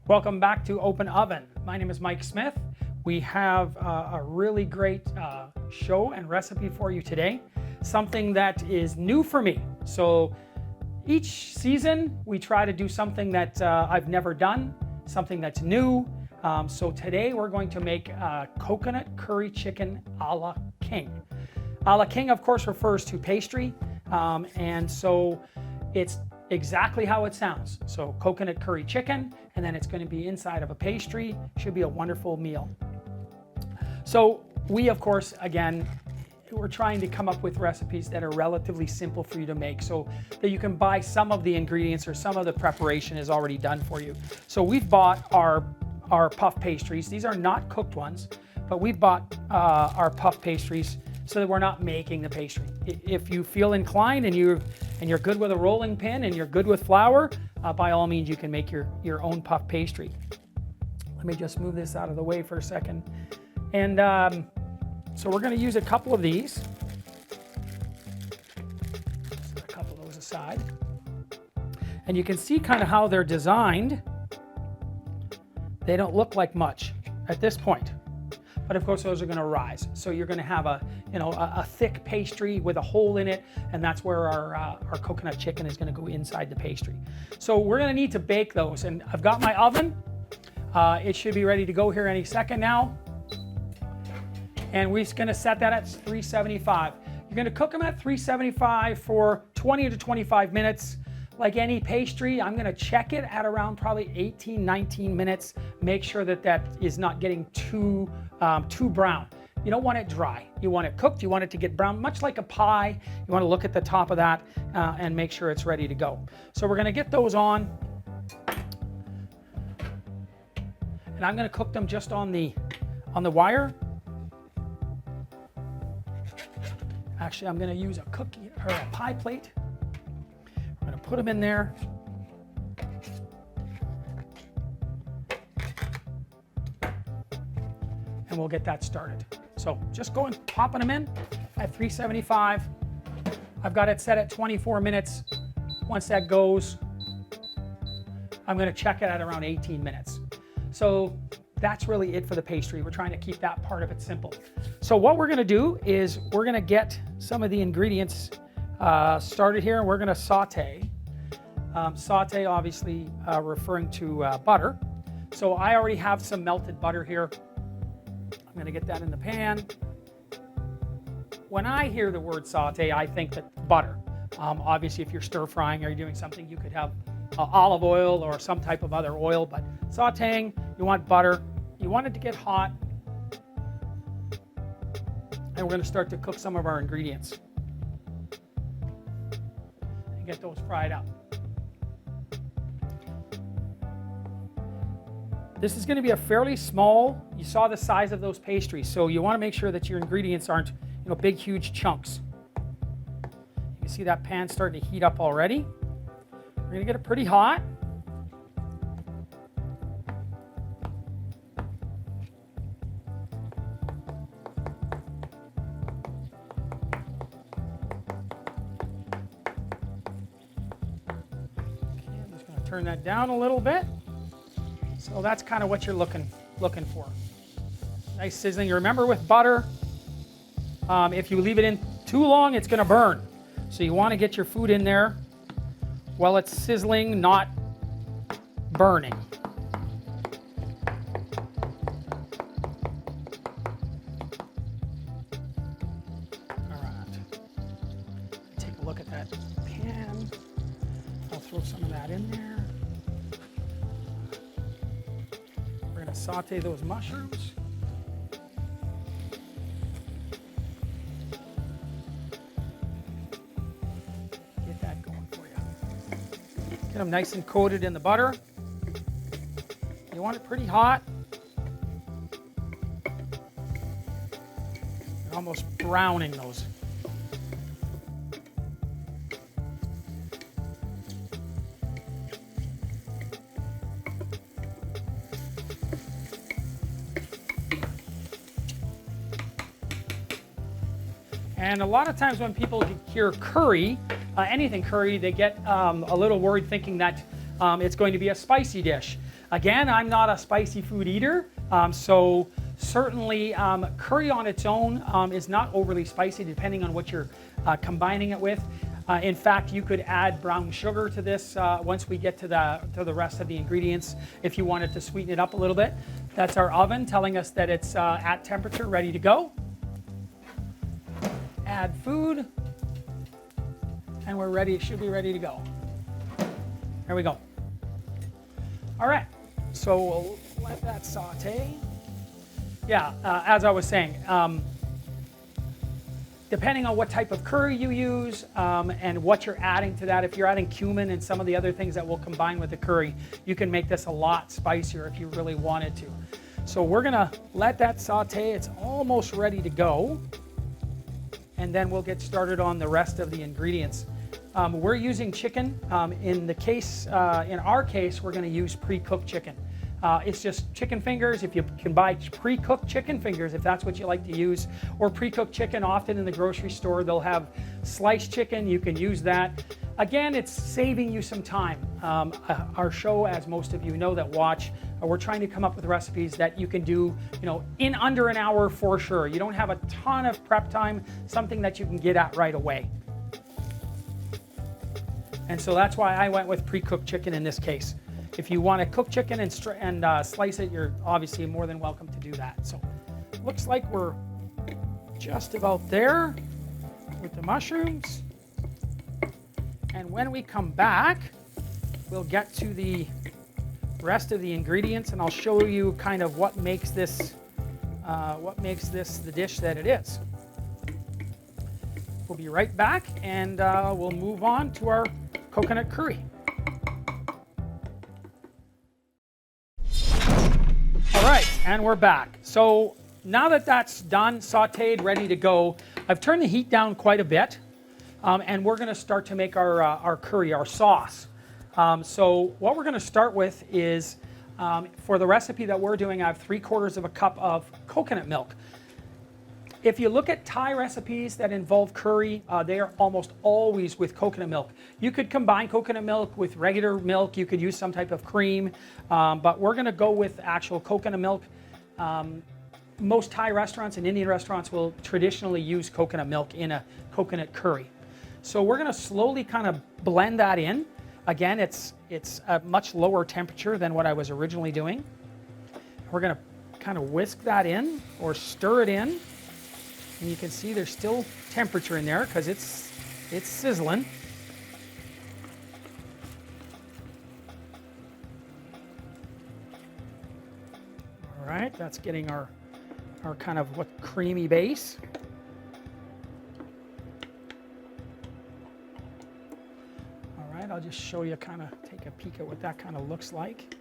Welcome back to Open Oven. My name is Mike Smith. We have a really great show and recipe for you today. Something that is new for me. So each season we try to do something that I've never done, something that's new. So today we're going to make coconut curry chicken a la king. A la king, of course, refers to pastry. And so it's exactly how it sounds. So coconut curry chicken, and then it's going to be inside of a pastry. Should be a wonderful meal. So we, of course, again, we're trying to come up with recipes that are relatively simple for you to make so that you can buy some of the ingredients or some of the preparation is already done for you. So we've bought our puff pastries. These are not cooked ones, but we've bought our puff pastries so that we're not making the pastry. If you feel inclined and you're good with a rolling pin and you're good with flour, by all means you can make your own puff pastry. Let me just move this out of the way for a second. And so we're going to use a couple of these. Set a couple of those aside. And you can see kind of how they're designed. They don't look like much at this point. But of course those are going to rise. So you're going to have a thick pastry with a hole in it, and that's where our coconut chicken is going to go inside the pastry. So we're going to need to bake those, and I've got my oven. It should be ready to go here any second now. And we're going to set that at 375. You're going to cook them at 375 for 20 to 25 minutes. Like any pastry, I'm going to check it at around probably 18, 19 minutes. Make sure that is not getting too brown. You don't want it dry. You want it cooked. You want it to get brown, much like a pie. You want to look at the top of that and make sure it's ready to go. So we're going to get those on. And I'm going to cook them just on the wire. Actually, I'm going to use a cookie or a pie plate. I'm going to put them in there. And we'll get that started. So just going, popping them in at 375. I've got it set at 24 minutes. Once that goes, I'm going to check it at around 18 minutes. So that's really it for the pastry. We're trying to keep that part of it simple. So what we're going to do is we're going to get some of the ingredients started here, and we're going to saute. Saute, obviously, referring to butter. So I already have some melted butter here. I'm going to get that in the pan. When I hear the word saute, I think that butter. Obviously, if you're stir frying or you're doing something, you could have olive oil or some type of other oil, but sauteing, you want butter. You want it to get hot. And we're going to start to cook some of our ingredients and get those fried up. This is going to be a fairly small, you saw the size of those pastries, so you want to make sure that your ingredients aren't, big, huge chunks. You can see that pan starting to heat up already. We're going to get it pretty hot. Okay, I'm just going to turn that down a little bit. So that's kind of what you're looking for. Nice sizzling. You remember with butter, if you leave it in too long, it's going to burn. So you want to get your food in there while it's sizzling, not burning. All right. Take a look at that pan. I'll throw some of that in there. We're going to saute those mushrooms. Get that going for you. Get them nice and coated in the butter. You want it pretty hot. You're almost browning those. And a lot of times when people hear curry, anything curry, they get a little worried thinking that it's going to be a spicy dish. Again, I'm not a spicy food eater, so certainly curry on its own is not overly spicy depending on what you're combining it with. In fact, you could add brown sugar to this once we get to the rest of the ingredients if you wanted to sweeten it up a little bit. That's our oven telling us that it's at temperature, ready to go. Add food, and we're ready. Should be ready to go. There we go. All right, so we'll let that saute. Yeah, as I was saying, depending on what type of curry you use and what you're adding to that, if you're adding cumin and some of the other things that will combine with the curry, you can make this a lot spicier if you really wanted to. So we're gonna let that saute. It's almost ready to go. And then we'll get started on the rest of the ingredients. We're using chicken. In our case, we're going to use pre-cooked chicken. It's just chicken fingers. If you can buy pre-cooked chicken fingers, if that's what you like to use, or pre-cooked chicken, often in the grocery store, they'll have sliced chicken. You can use that. Again, it's saving you some time. Our show, as most of you know that watch, we're trying to come up with recipes that you can do, in under an hour for sure. You don't have a ton of prep time, something that you can get at right away. And so that's why I went with pre-cooked chicken in this case. If you want to cook chicken and slice it, you're obviously more than welcome to do that. So looks like we're just about there with the mushrooms. And when we come back, we'll get to the rest of the ingredients, and I'll show you kind of what makes this the dish that it is. We'll be right back, and we'll move on to our coconut curry. All right, and we're back. So now that that's done, sauteed, ready to go, I've turned the heat down quite a bit, and we're going to start to make our curry, our sauce. So what we're going to start with is, for the recipe that we're doing, I have 3/4 of a cup of coconut milk. If you look at Thai recipes that involve curry, they are almost always with coconut milk. You could combine coconut milk with regular milk. You could use some type of cream, but we're going to go with actual coconut milk. Most Thai restaurants and Indian restaurants will traditionally use coconut milk in a coconut curry. So we're going to slowly kind of blend that in. Again, it's a much lower temperature than what I was originally doing. We're going to kind of whisk that in or stir it in. And you can see there's still temperature in there because it's sizzling. All right, that's getting our kind of creamy base. All right, I'll just show you, kind of take a peek at what that kind of looks like.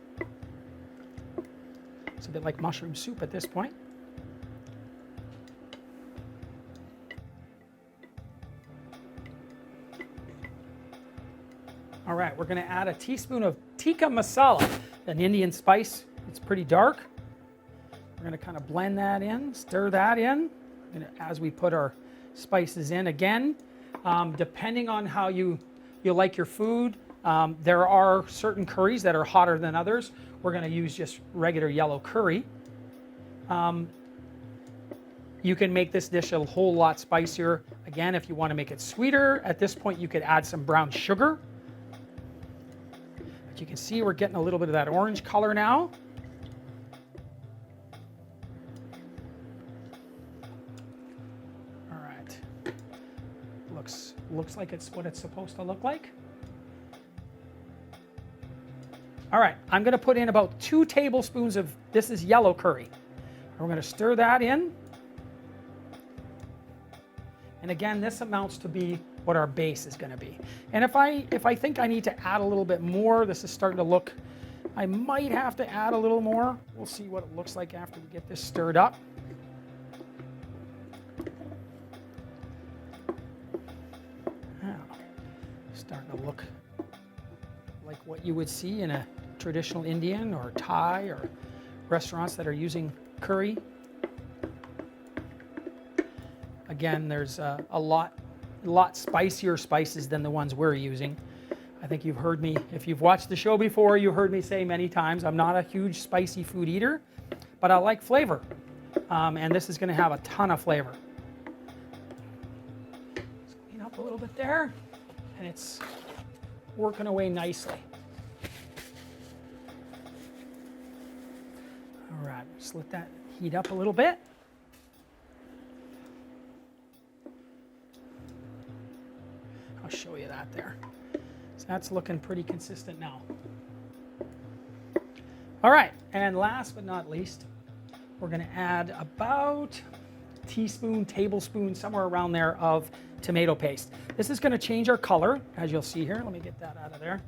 It's a bit like mushroom soup at this point. All right, we're going to add a teaspoon of tikka masala, an Indian spice. It's pretty dark. We're going to kind of blend that in, stir that in, as we put our spices in. Again, depending on how you like your food, there are certain curries that are hotter than others. We're going to use just regular yellow curry. You can make this dish a whole lot spicier. Again, if you want to make it sweeter, at this point you could add some brown sugar. But you can see we're getting a little bit of that orange color now. All right. Looks like it's what it's supposed to look like. All right, I'm going to put in about 2 tablespoons of, this is yellow curry. We're going to stir that in. And again, this amounts to be what our base is going to be. And if I think I need to add a little bit more, this is starting to look, I might have to add a little more. We'll see what it looks like after we get this stirred up. Starting to look like what you would see in a traditional Indian or Thai or restaurants that are using curry. Again, there's a lot spicier spices than the ones we're using. I think you've heard me, if you've watched the show before, you heard me say many times, I'm not a huge spicy food eater, but I like flavor. And this is going to have a ton of flavor. Let's clean up a little bit there. And it's working away nicely. All right, just let that heat up a little bit. I'll show you that there. So that's looking pretty consistent now. All right, and last but not least, we're going to add about a teaspoon, tablespoon, somewhere around there of tomato paste. This is going to change our color, as you'll see here. Let me get that out of there.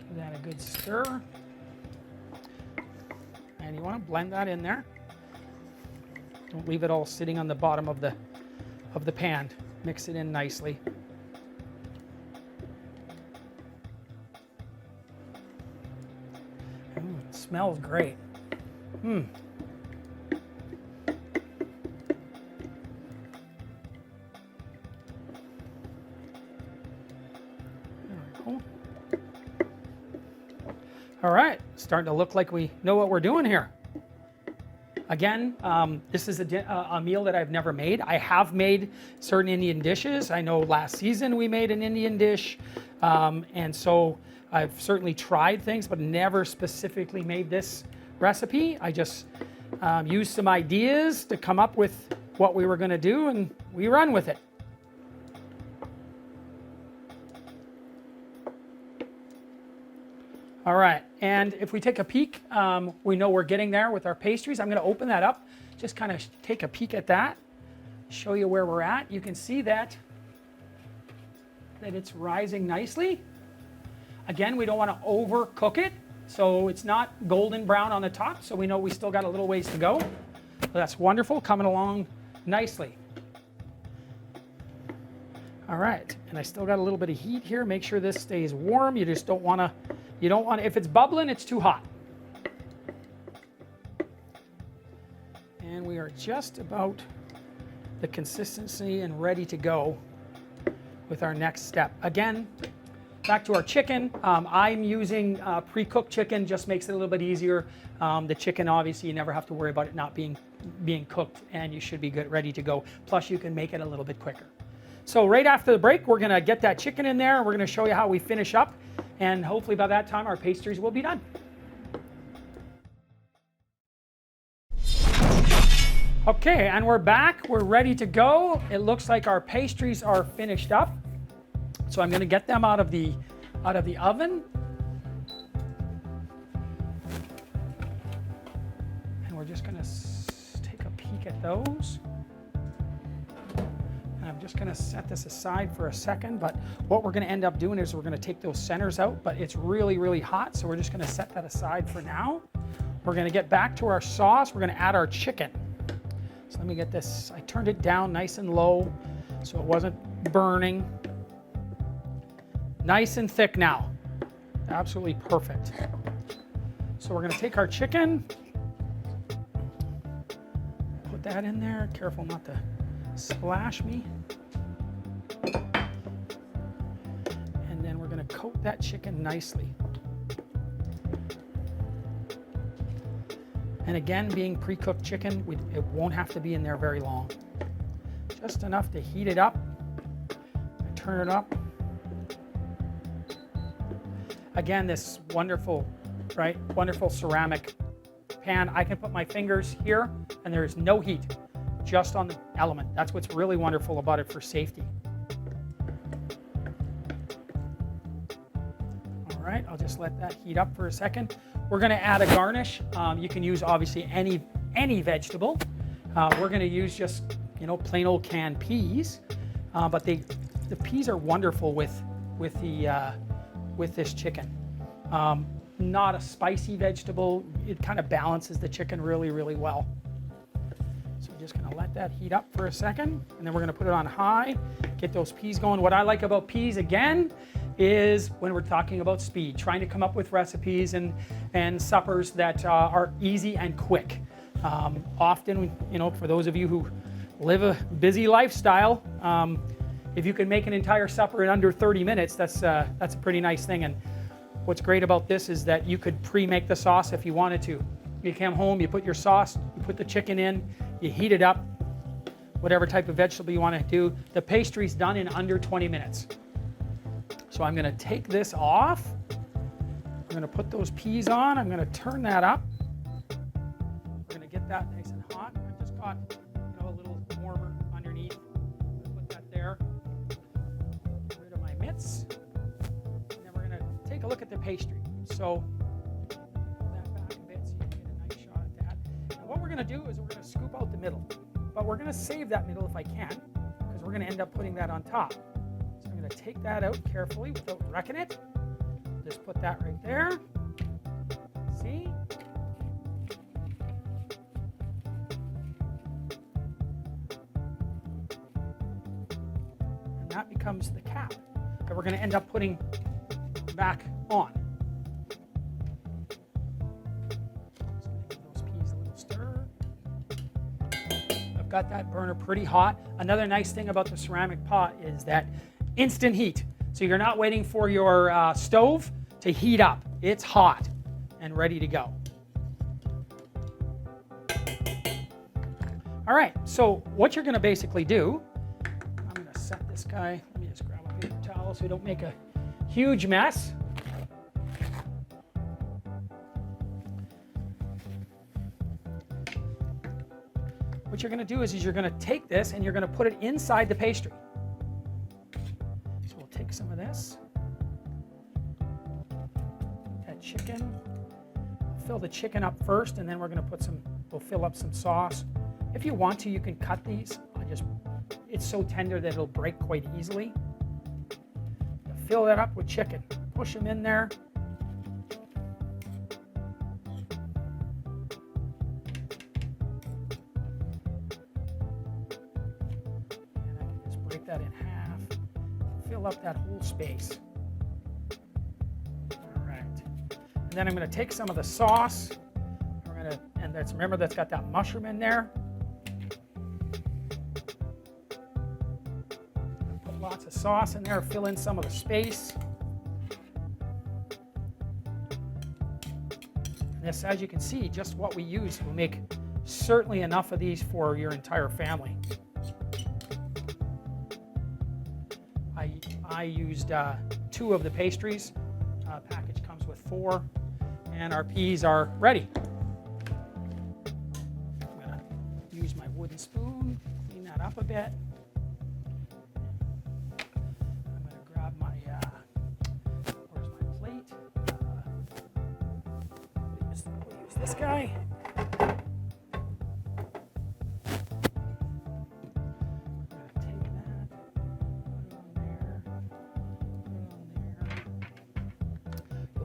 Give that a good stir. And you want to blend that in there. Don't leave it all sitting on the bottom of the pan. Mix it in nicely. It smells great. All right, starting to look like we know what we're doing here. Again, this is a meal that I've never made. I have made certain Indian dishes. I know last season we made an Indian dish, and so I've certainly tried things, but never specifically made this recipe. I just used some ideas to come up with what we were going to do, and we run with it. All right, and if we take a peek, we know we're getting there with our pastries. I'm going to open that up, just kind of take a peek at that, show you where we're at. You can see that it's rising nicely. Again, we don't want to overcook it, so it's not golden brown on the top, so we know we still got a little ways to go. So that's wonderful, coming along nicely. All right, and I still got a little bit of heat here. Make sure this stays warm. You just don't want to, if it's bubbling, it's too hot. And we are just about the consistency and ready to go with our next step. Again, back to our chicken. I'm using pre-cooked chicken, just makes it a little bit easier. The chicken, obviously, you never have to worry about it not being cooked, and you should be ready to go. Plus, you can make it a little bit quicker. So right after the break, we're going to get that chicken in there. We're going to show you how we finish up, and hopefully by that time, our pastries will be done. Okay, and we're back. We're ready to go. It looks like our pastries are finished up. So I'm going to get them out of the oven. And we're just going to take a peek at those. And I'm just going to set this aside for a second, but what we're going to end up doing is we're going to take those centers out, but it's really, really hot, so we're just going to set that aside for now. We're going to get back to our sauce. We're going to add our chicken. So let me get this. I turned it down nice and low so it wasn't burning. Nice and thick now. Absolutely perfect. So we're going to take our chicken, put that in there. Careful not to splash me. And then we're going to coat that chicken nicely. And again, being pre-cooked chicken, it won't have to be in there very long. Just enough to heat it up. And turn it up. Again, this wonderful, right, wonderful ceramic pan. I can put my fingers here and there is no heat, just on the element. That's what's really wonderful about it for safety. All right, I'll just let that heat up for a second. We're going to add a garnish. You can use obviously any vegetable. We're going to use just, you know, plain old canned peas, but the peas are wonderful with this chicken. Not a spicy vegetable. It kind of balances the chicken really, really well. So we're just going to let that heat up for a second, and then we're going to put it on high, get those peas going. What I like about peas, again, is when we're talking about speed, trying to come up with recipes and suppers that are easy and quick. Often, you know, for those of you who live a busy lifestyle, if you can make an entire supper in under 30 minutes, that's a pretty nice thing. And what's great about this is that you could pre-make the sauce if you wanted to. You come home, you put your sauce, you put the chicken in, you heat it up, whatever type of vegetable you want to do. The pastry's done in under 20 minutes. So I'm going to take this off. I'm going to put those peas on. I'm going to turn that up. We're going to get that nice and hot. I've just got, you know, a little warmer underneath. I'm going to put that there. Get rid of my mitts. And then we're going to take a look at the pastry. So pull that back a bit so you can get a nice shot at that. And what we're going to do is we're going to scoop out the middle. But we're going to save that middle if I can, because we're going to end up putting that on top. So I'm going to take that out carefully without wrecking it. Just put that right there. See? And that becomes the cap that we're going to end up putting back on. Just going to give those peas a little stir. I've got that burner pretty hot. Another nice thing about the ceramic pot is that instant heat. So you're not waiting for your stove to heat up. It's hot and ready to go. All right, so what you're going to basically do, I'm going to set this guy, let me just grab a paper towel so we don't make a huge mess. What you're going to do is you're going to take this and you're going to put it inside the pastry. So we'll take some of this. That chicken. Fill the chicken up first, and then we're going to we'll fill up some sauce. If you want to, you can cut these. It's so tender that it'll break quite easily. Fill that up with chicken. Push them in there. That in half, fill up that whole space. All right, and then I'm going to take some of the sauce. Remember that's got that mushroom in there. Put lots of sauce in there, fill in some of the space. And this, as you can see, just what we use will make certainly enough of these for your entire family. I used 2 of the pastries. Package comes with 4, and our peas are ready. I'm going to use my wooden spoon, clean that up a bit. I'm going to grab my, where's my plate? We'll use this guy.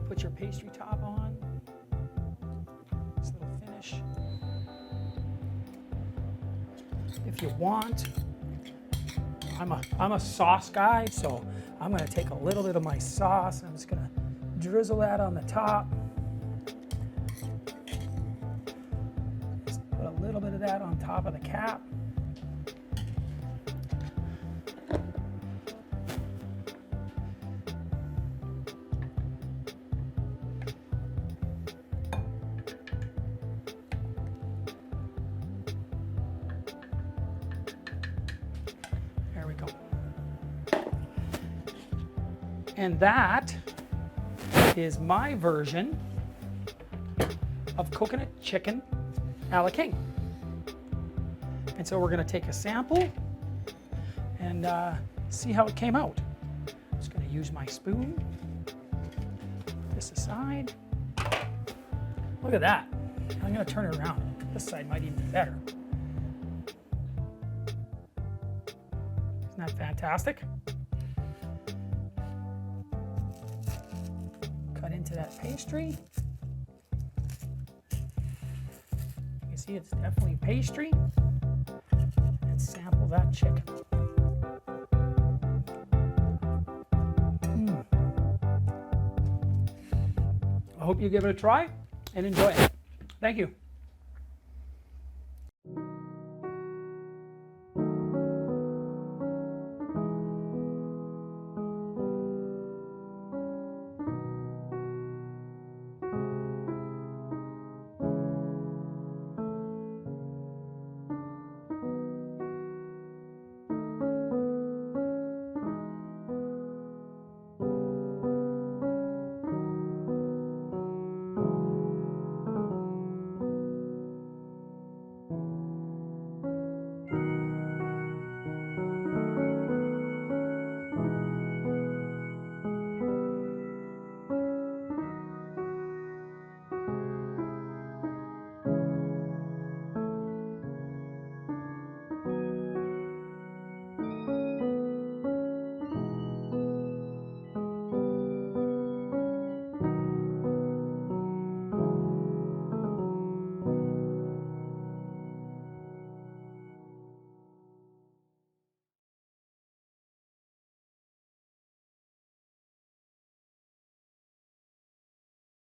Put your pastry top on. This little finish. If you want, I'm a sauce guy, so I'm going to take a little bit of my sauce. I'm just going to drizzle that on the top. Just put a little bit of that on top of the cap. And that is my version of coconut chicken a la king. And so we're going to take a sample and see how it came out. I'm just going to use my spoon. Put this aside. Look at that. I'm going to turn it around. This side might even be better. Isn't that fantastic? Cut into that pastry. You can see it's definitely pastry. And sample that chicken. I hope you give it a try and enjoy it. Thank you.